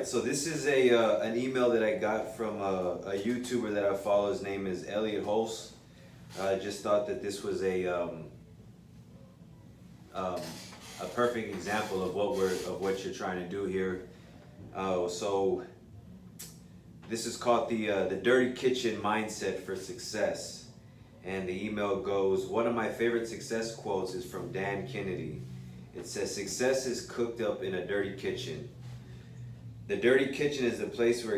right, so this is a an email that I got from a YouTuber that I follow. His name is Elliot Hulse. I just thought that this was um, a perfect example of what you're trying to do here. So this is called the Dirty Kitchen Mindset for Success, and the email goes: one of my favorite success quotes is from Dan Kennedy. It says, "Success is cooked up in a dirty kitchen." The dirty kitchen is the place where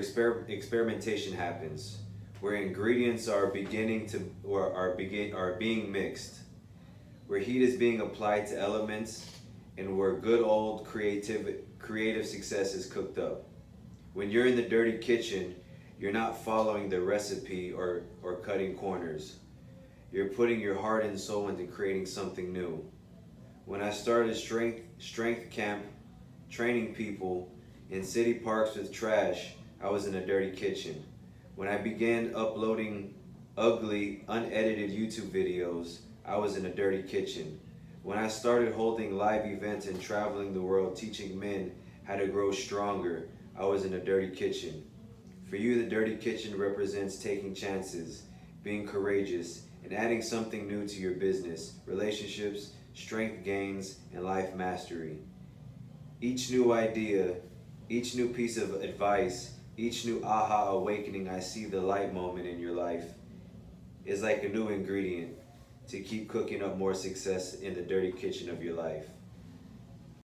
experimentation happens, where ingredients are beginning to or are being mixed, where heat is being applied to elements, and where good old creative success is cooked up. When you're in the dirty kitchen, you're not following the recipe or cutting corners. You're putting your heart and soul into creating something new. When I started strength camp, training people in city parks with trash, I was in a dirty kitchen. When I began uploading ugly, unedited YouTube videos, I was in a dirty kitchen. When I started holding live events and traveling the world teaching men how to grow stronger, I was in a dirty kitchen. For you, the dirty kitchen represents taking chances, being courageous, and adding something new to your business, relationships, strength gains, and life mastery. Each new idea, each new piece of advice, each new aha awakening I see the light moment in your life is like a new ingredient to keep cooking up more success in the dirty kitchen of your life.